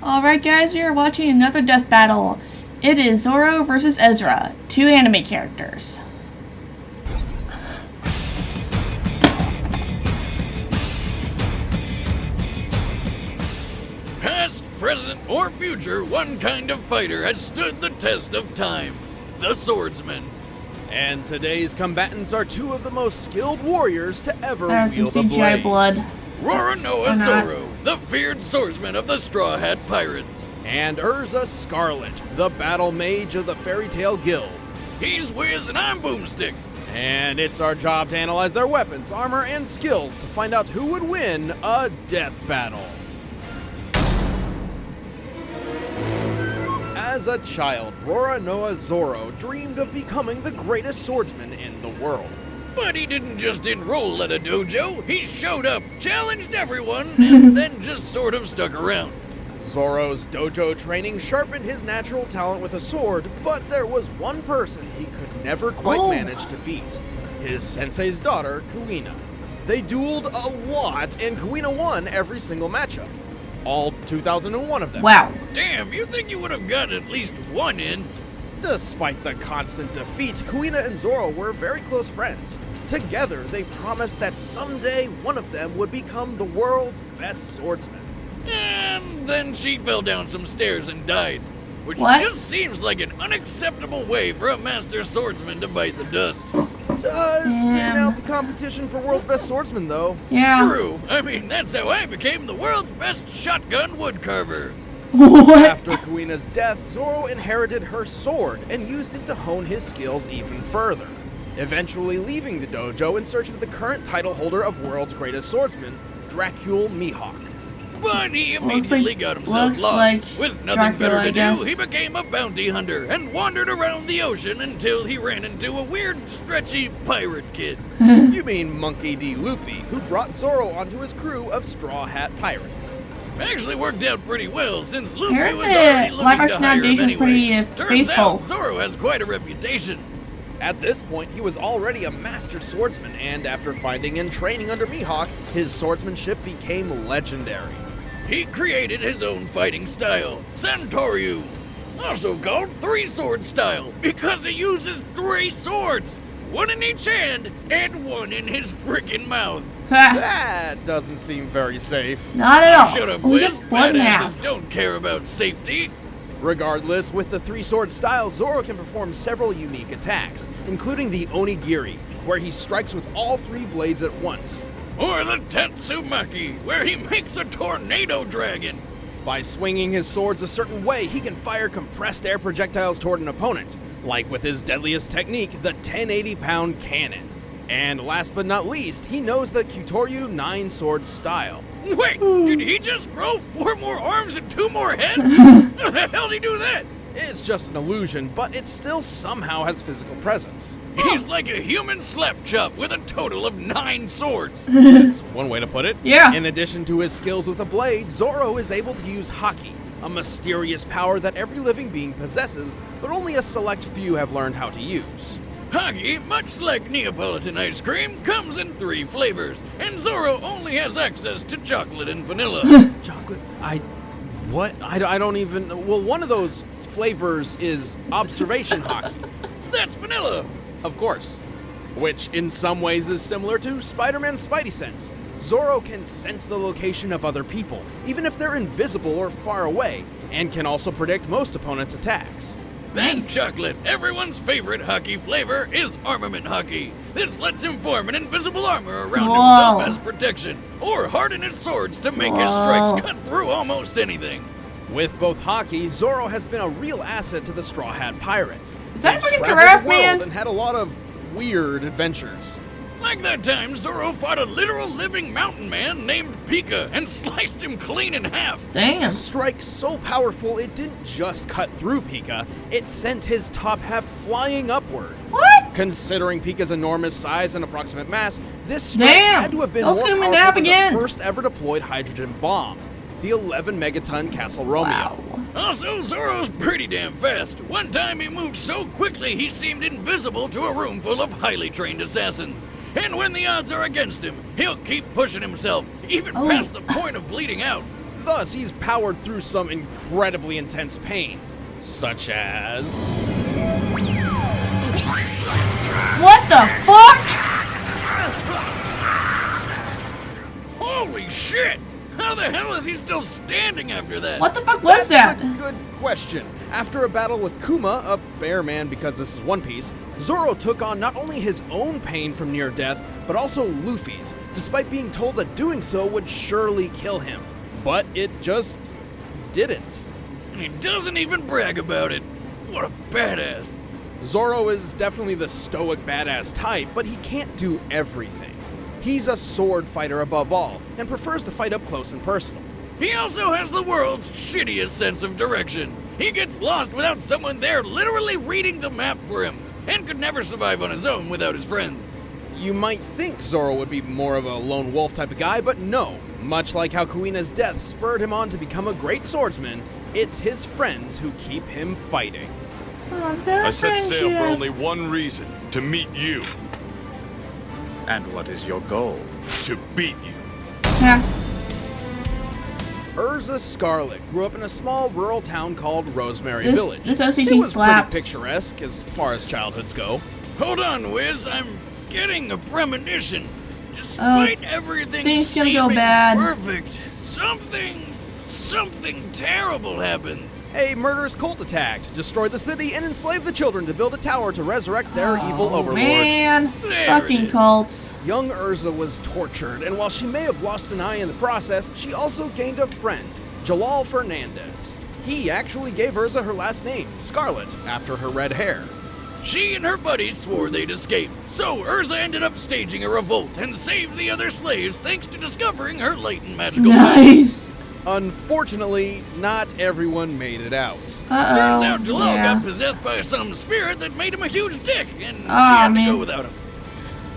Alright guys, we are watching another death battle. It is Zoro versus Erza, two anime characters. Past, present, or future, one kind of fighter has stood the test of time. The swordsman. And today's combatants are two of the most skilled warriors to ever There's some wield a CGI blade. blood. Roronoa Zoro, the feared swordsman of the Straw Hat Pirates. And Erza Scarlet, the battle mage of the Fairy Tale Guild. He's Wiz and I'm Boomstick. And it's our job to analyze their weapons, armor, and skills to find out who would win a death battle. As a child, Roronoa Zoro dreamed of becoming the greatest swordsman in the world. But he didn't just enroll at a dojo, he showed up, challenged everyone, and then just sort of stuck around. Zoro's dojo training sharpened his natural talent with a sword, but there was one person he could never quite manage to beat. His sensei's daughter, Kuina. They dueled a lot, and Kuina won every single matchup. All 2001 of them. Wow. Damn, you think you would have got at least one in? Despite the constant defeat, Kuina and Zoro were very close friends. Together, they promised that someday one of them would become the world's best swordsman. And then she fell down some stairs and died. Which What? just seems like an unacceptable way for a master swordsman to bite the dust. Does thin out the competition for world's best swordsman, though. Yeah. True. I mean, that's how I became the world's best shotgun woodcarver. What? After Kuina's death, Zoro inherited her sword and used it to hone his skills even further, eventually leaving the dojo in search of the current title holder of world's greatest swordsman, Dracule Mihawk. But he immediately got himself looks lost. like With nothing Dracula, I better to guess. do, he became a bounty hunter and wandered around the ocean until he ran into a weird, stretchy pirate kid. You mean Monkey D. Luffy, who brought Zoro onto his crew of Straw Hat Pirates. Actually worked out pretty well since Luffy Heard was the already live looking to action hire him adaptation's anyway. pretty, Turns faithful. out Zoro has quite a reputation. At this point, he was already a master swordsman, and after finding and training under Mihawk, his swordsmanship became legendary. He created his own fighting style, Santoryu, also called three-sword style, because he uses three swords, one in each hand and one in his frickin' mouth. Ha. That doesn't seem very safe. Not at all. Shut up, We Wiz. get blood in half. Badasses don't care about safety. Regardless, with the three-sword style, Zoro can perform several unique attacks, including the Onigiri, where he strikes with all three blades at once. Or the Tatsumaki, where he makes a tornado dragon. By swinging his swords a certain way, he can fire compressed air projectiles toward an opponent, like with his deadliest technique, the 1080-pound cannon. And last but not least, he knows the Kyutoryu 9-sword style. Wait, did he just grow 4 more arms and 2 more heads? How the hell did he do that? It's just an illusion, but it still somehow has physical presence. He's like a human slap chop with a total of 9 swords. That's one way to put it. Yeah. In addition to his skills with a blade, Zoro is able to use Haki, a mysterious power that every living being possesses, but only a select few have learned how to use. Haki, much like Neapolitan ice cream, comes in 3 flavors, and Zoro only has access to chocolate and vanilla. Chocolate? What? I don't even... Well, one of those flavors is observation Haki. That's vanilla. Of course. Which in some ways is similar to Spider-Man's Spidey Sense. Zoro can sense the location of other people, even if they're invisible or far away, and can also predict most opponents' attacks. Then Nice. chocolate, everyone's favorite Haki flavor, is armament Haki. This lets him form an invisible armor around Whoa. himself as protection, or harden his swords to make his Whoa. strikes cut through almost anything. With both Haki, Zoro has been a real asset to the Straw Hat Pirates. Is that a They've fucking traveled giraffe, the world man? and had a lot of weird adventures. Like that time Zoro fought a literal living mountain man named Pika and sliced him clean in half. Damn. A strike so powerful it didn't just cut through Pika, it sent his top half flying upward. What? Considering Pika's enormous size and approximate mass, this strike Damn. had to have been Don't more scoot me powerful nap than again. the first ever deployed hydrogen bomb, the 11 megaton Castle Romeo. Wow. Also, Zoro's pretty damn fast. One time he moved so quickly he seemed invisible to a room full of highly trained assassins. And when the odds are against him, he'll keep pushing himself, even past the point of bleeding out. Thus, he's powered through some incredibly intense pain, such as... What the fuck? Holy shit! How the hell is he still standing after that? What the fuck was That's that? a good question. After a battle with Kuma, a bear man because this is One Piece, Zoro took on not only his own pain from near death, but also Luffy's, despite being told that doing so would surely kill him. But it just didn't. And he doesn't even brag about it. What a badass. Zoro is definitely the stoic badass type, but he can't do everything. He's a sword fighter above all, and prefers to fight up close and personal. He also has the world's shittiest sense of direction. He gets lost without someone there literally reading the map for him, and could never survive on his own without his friends. You might think Zoro would be more of a lone wolf type of guy, but no. Much like how Kuina's death spurred him on to become a great swordsman, it's his friends who keep him fighting. I set sail for only one reason, to meet you. And what is your goal? To beat you. Yeah. Erza Scarlet grew up in a small rural town called Rosemary This- Village. this OCT it was slaps. pretty picturesque as far as childhoods go. Hold on, Wiz, I'm getting a premonition. Despite everything things gonna seeming go bad. perfect, something terrible happens. A murderous cult attacked, destroyed the city, and enslaved the children to build a tower to resurrect their evil overlord. Man, There fucking it is. cults. Young Erza was tortured, and while she may have lost an eye in the process, she also gained a friend, Jalal Fernandez. He actually gave Erza her last name, Scarlet, after her red hair. She and her buddies swore they'd escape, so Erza ended up staging a revolt and saved the other slaves thanks to discovering her latent magical power. Nice. Unfortunately, not everyone made it out. Turns out Jalal Yeah. got possessed by some spirit that made him a huge dick, and she Aw, had to man. go without him.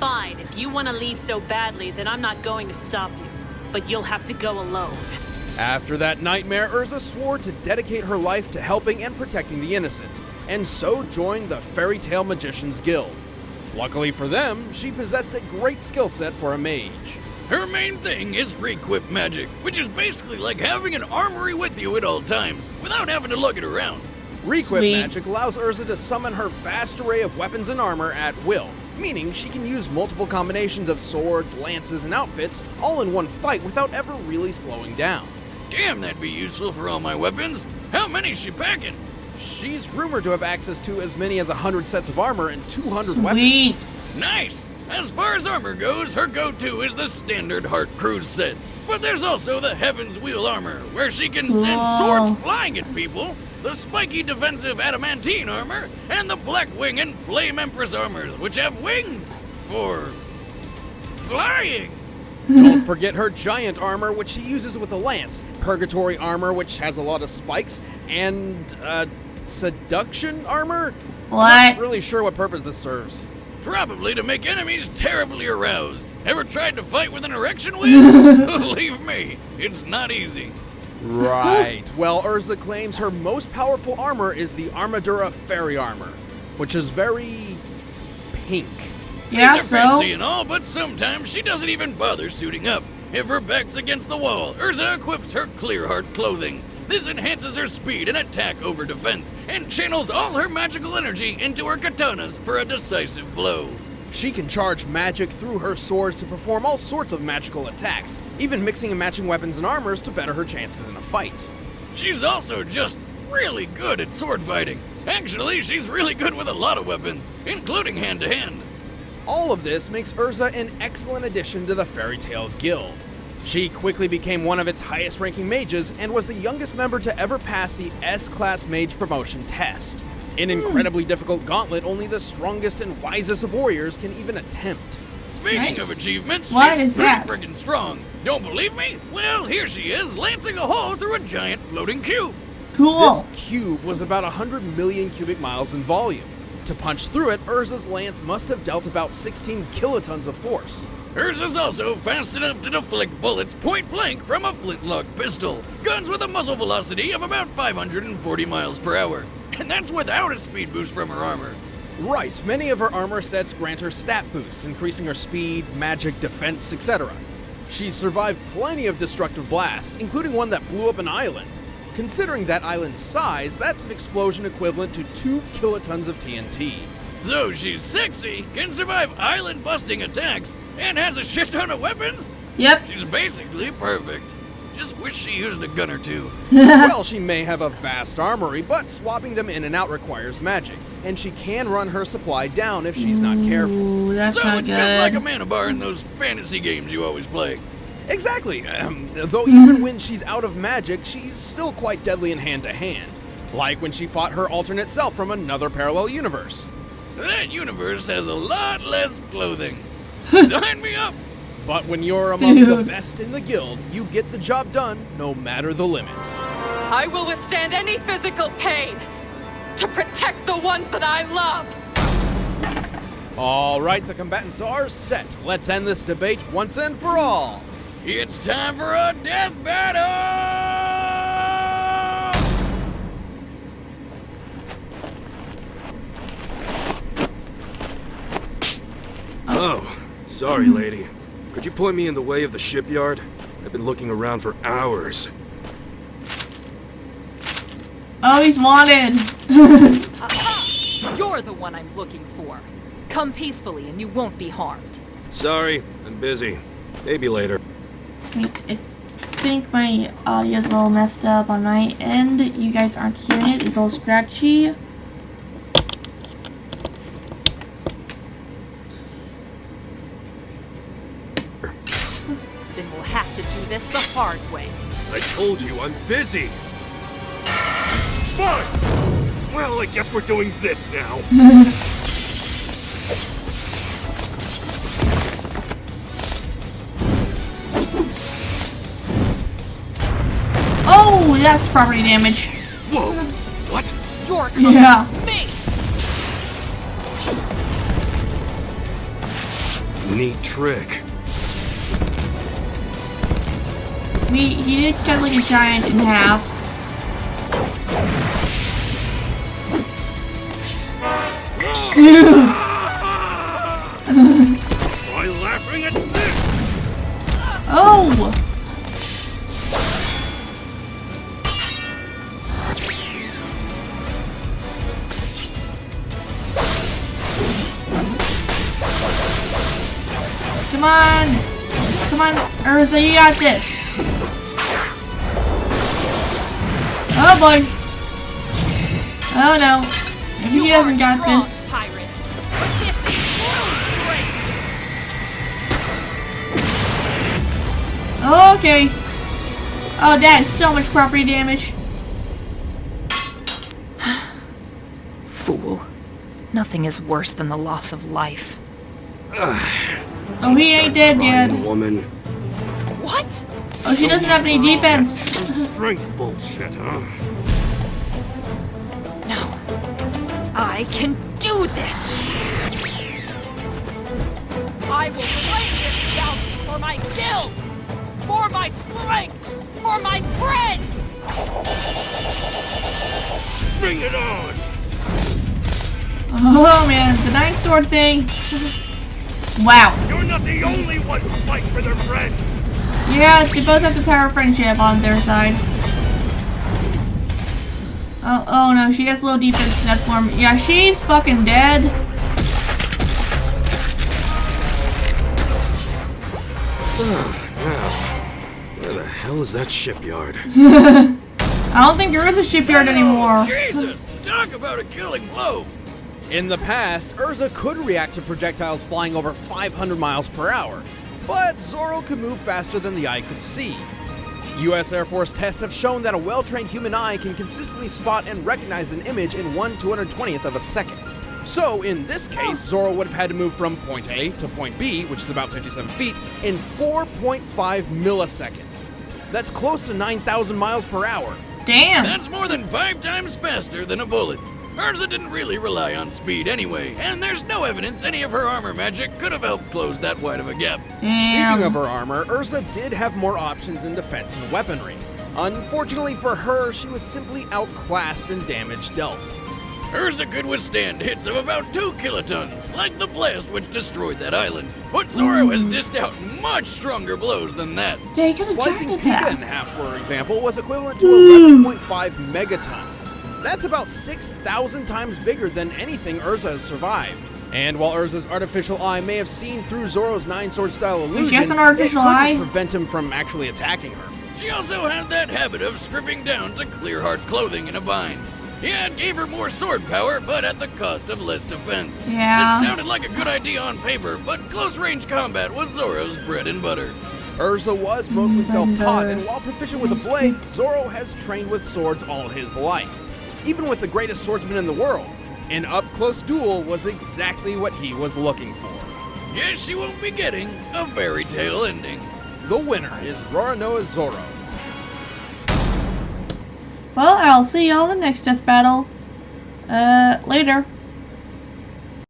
Fine, if you want to leave so badly, then I'm not going to stop you. But you'll have to go alone. After that nightmare, Erza swore to dedicate her life to helping and protecting the innocent, and so joined the Fairy Tale Magicians Guild. Luckily for them, she possessed a great skill set for a mage. Her main thing is requip magic, which is basically like having an armory with you at all times, without having to lug it around. Requip Sweet. magic allows Erza to summon her vast array of weapons and armor at will, meaning she can use multiple combinations of swords, lances, and outfits all in one fight without ever really slowing down. Damn, that'd be useful for all my weapons. How many's she packing? She's rumored to have access to as many as 100 sets of armor and 200 weapons. Sweet. Nice! As far as armor goes, her go-to is the standard Heart Cruise set. But there's also the Heaven's Wheel armor, where she can send Whoa. swords flying at people, the spiky defensive adamantine armor, and the Black Wing and Flame Empress armors, which have wings for flying. Don't forget her giant armor, which she uses with a lance, purgatory armor, which has a lot of spikes, and seduction armor? What? Not really sure what purpose this serves. Probably to make enemies terribly aroused. Ever tried to fight with an erection, Wiz? Believe me, it's not easy. Right. Well, Erza claims her most powerful armor is the Armadura Fairy Armor, which is very pink. Yeah, These are fancy so? and all, but sometimes she doesn't even bother suiting up. If her back's against the wall, Erza equips her Clear Heart clothing. This enhances her speed and attack over defense, and channels all her magical energy into her katanas for a decisive blow. She can charge magic through her swords to perform all sorts of magical attacks, even mixing and matching weapons and armors to better her chances in a fight. She's also just really good at sword fighting. Actually, she's really good with a lot of weapons, including hand-to-hand. All of this makes Erza an excellent addition to the Fairy Tale Guild. She quickly became one of its highest ranking mages and was the youngest member to ever pass the S-Class Mage promotion test. An incredibly difficult gauntlet only the strongest and wisest of warriors can even attempt. Speaking Nice. of achievements, What she's is that? pretty friggin' strong. Don't believe me? Well, here she is, lancing a hole through a giant floating cube. Cool. This cube was about 100 million cubic miles in volume. To punch through it, Erza's lance must have dealt about 16 kilotons of force. Hers is also fast enough to deflect bullets point blank from a flintlock pistol. Guns with a muzzle velocity of about 540 miles per hour. And that's without a speed boost from her armor. Right, many of her armor sets grant her stat boosts, increasing her speed, magic, defense, etc. She's survived plenty of destructive blasts, including one that blew up an island. Considering that island's size, that's an explosion equivalent to 2 kilotons of TNT. So she's sexy, can survive island-busting attacks, and has a shit ton of weapons? Yep. She's basically perfect. Just wish she used a gun or two. Well, she may have a vast armory, but swapping them in and out requires magic, and she can run her supply down if she's not careful. Ooh, that's So not it's just like a good. mana bar in those fantasy games you always play. Exactly. Though even when she's out of magic, she's still quite deadly in hand-to-hand. Like when she fought her alternate self from another parallel universe. That universe has a lot less clothing. Sign me up! But when you're among the Dude. best in the guild, you get the job done, no matter the limits. I will withstand any physical pain to protect the ones that I love. All right, the combatants are set. Let's end this debate once and for all. It's time for a death battle! Oh, sorry, lady. Could you point me in the way of the shipyard? I've been looking around for hours. Oh, he's wanted. You're the one I'm looking for. Come peacefully and you won't be harmed. Sorry, I'm busy. Maybe later. Wait, I think my audio's a little messed up on my end. You guys aren't hearing it. It's a little scratchy. Then we'll have to do this the hard way. I told you I'm busy. Fine. Well, I guess we're doing this now. Oh, that's property damage. Whoa! What? You're coming Yeah. with me. Neat trick. He did cut like a giant in half. Dude. Why laughing at this? Oh. Come on. Come on, Erza, you got this. Oh boy. Oh no. Maybe he doesn't got Strong, this. pirate. But this is true strength. Okay. Oh, that is so much property damage. Fool. Nothing is worse than the loss of life. Oh, he ain't dead yet. Crying woman. What? Oh, she doesn't have any defense. Strength bullshit, huh? No. I can do this. I will claim this bounty for my guild, for my strength, for my friends. Bring it on! Oh man, the ninth sword thing. Wow. You're not the only one who fights for their friends! Yeah, they both have the power of friendship on their side. Oh no, she has low defense in that form. Yeah, she's fucking dead. Now, where the hell is that shipyard? I don't think there is a shipyard anymore. Jesus! Talk about a killing blow! In the past, Erza could react to projectiles flying over 500 miles per hour, but Zoro could move faster than the eye could see. US Air Force tests have shown that a well-trained human eye can consistently spot and recognize an image in 1/220th of a second. So, in this case, Zoro would have had to move from point A to point B, which is about 57 feet, in 4.5 milliseconds. That's close to 9,000 miles per hour. Damn. That's more than 5 times faster than a bullet. Erza didn't really rely on speed anyway, and there's no evidence any of her armor magic could have helped close that wide of a gap. Speaking of her armor, Erza did have more options in defense and weaponry. Unfortunately for her, she was simply outclassed in damage dealt. Erza could withstand hits of about 2 kilotons, like the blast which destroyed that island. But Zoro has dished out much stronger blows than that. Yeah, he could have Slicing dragged Pika that. in half, for example, was equivalent to 11.5 megatons. That's about 6,000 times bigger than anything Erza has survived. And while Erza's artificial eye may have seen through Zoro's 9-sword style illusion, She has an artificial it couldn't eye? prevent him from actually attacking her. She also had that habit of stripping down to clear hard clothing in a bind. Yeah, it gave her more sword power, but at the cost of less defense. Yeah. This sounded like a good idea on paper, but close-range combat was Zoro's bread and butter. Erza was mostly self-taught, and while proficient with a blade, Zoro has trained with swords all his life. Even with the greatest swordsman in the world, an up-close duel was exactly what he was looking for. Yes, she won't be getting a fairy tale ending. The winner is Roronoa Zoro. Well, I'll see y'all in the next death battle. Later.